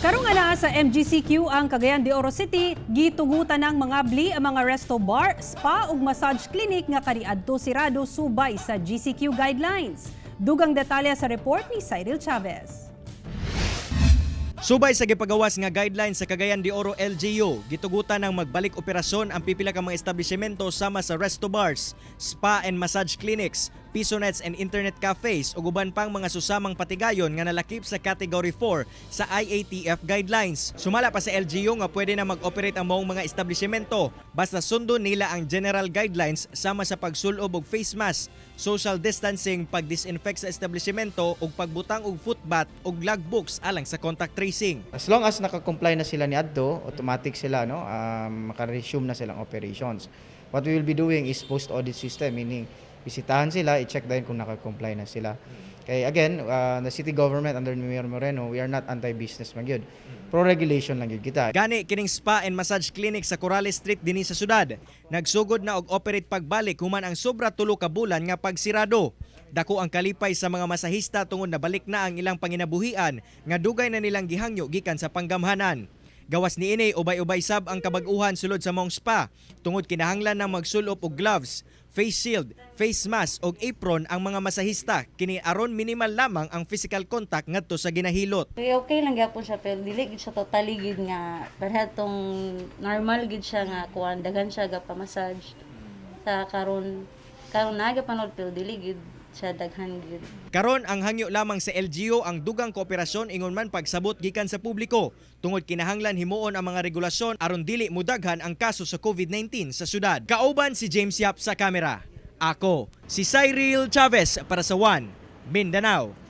Karong ala sa MGCQ ang Cagayan de Oro City, gitugutan ng mga bli ang mga resto bar, spa ug massage clinic nga kaniadto sirado subay sa GCQ guidelines. Dugang detalye sa report ni Cyril Chavez. Subay sa gipagawas nga guidelines sa Cagayan de Oro LGU, gitugutan ng magbalik operasyon ang pipila ka mga establishmento sama sa resto bars, spa and massage clinics, pisonets and internet cafes ug uban pang mga susamang patigayon nga nalakip sa Category 4 sa IATF guidelines. Sumala pa sa LGU nga pwede na mag-operate ang maong mga establishmento basta sundon nila ang general guidelines sama sa pagsulob og face mask, social distancing, pag-disinfect sa establishmento ug pagbutang og foot bath ug logbooks alang sa contact tracing. As long as naka-comply na sila ni adto, automatic sila maka-resume na silang operations. What we will be doing is post-audit system, meaning bisitahan sila, i-check din kung naka-comply na sila. Kaya again, the city government under Mayor Moreno, we are not anti-business man gyud. Pro-regulation lang gyud kita. Gani kining spa and massage clinic sa Corrales Street dinhi sa syudad. Nagsugod na og operate pagbalik human ang sobra 3 ka bulan nga pagsirado. Dako ang kalipay sa mga masahista tungod na balik na ang ilang panginabuhian nga dugay na nilang gihangyo gikan sa panggamhanan. Gawas niini ubay-ubay sab ang kabag-uhan sulod sa mong spa tungod kinahanglan ng magsulop og gloves, face shield, face mask ug apron ang mga masahista kini aron minimal lamang ang physical contact ngadto sa ginahilot. Okay lang gyapon siya pero dili gid siya totally gid nga parehas tong normal gid siya nga kuan daghan siya ga pa-massage. Sa karon naga panod pero dili gid siya daghan gid. Karon ang hangyo lamang sa LGU ang dugang kooperasyon ingon man pagsabot gikan sa publiko tungod kinahanglan himuon ang mga regulasyon aron dili mudaghan ang kaso sa COVID-19 sa syudad. Kauban si James Yap sa kamera. Ako si Cyril Chavez para sa One Mindanao.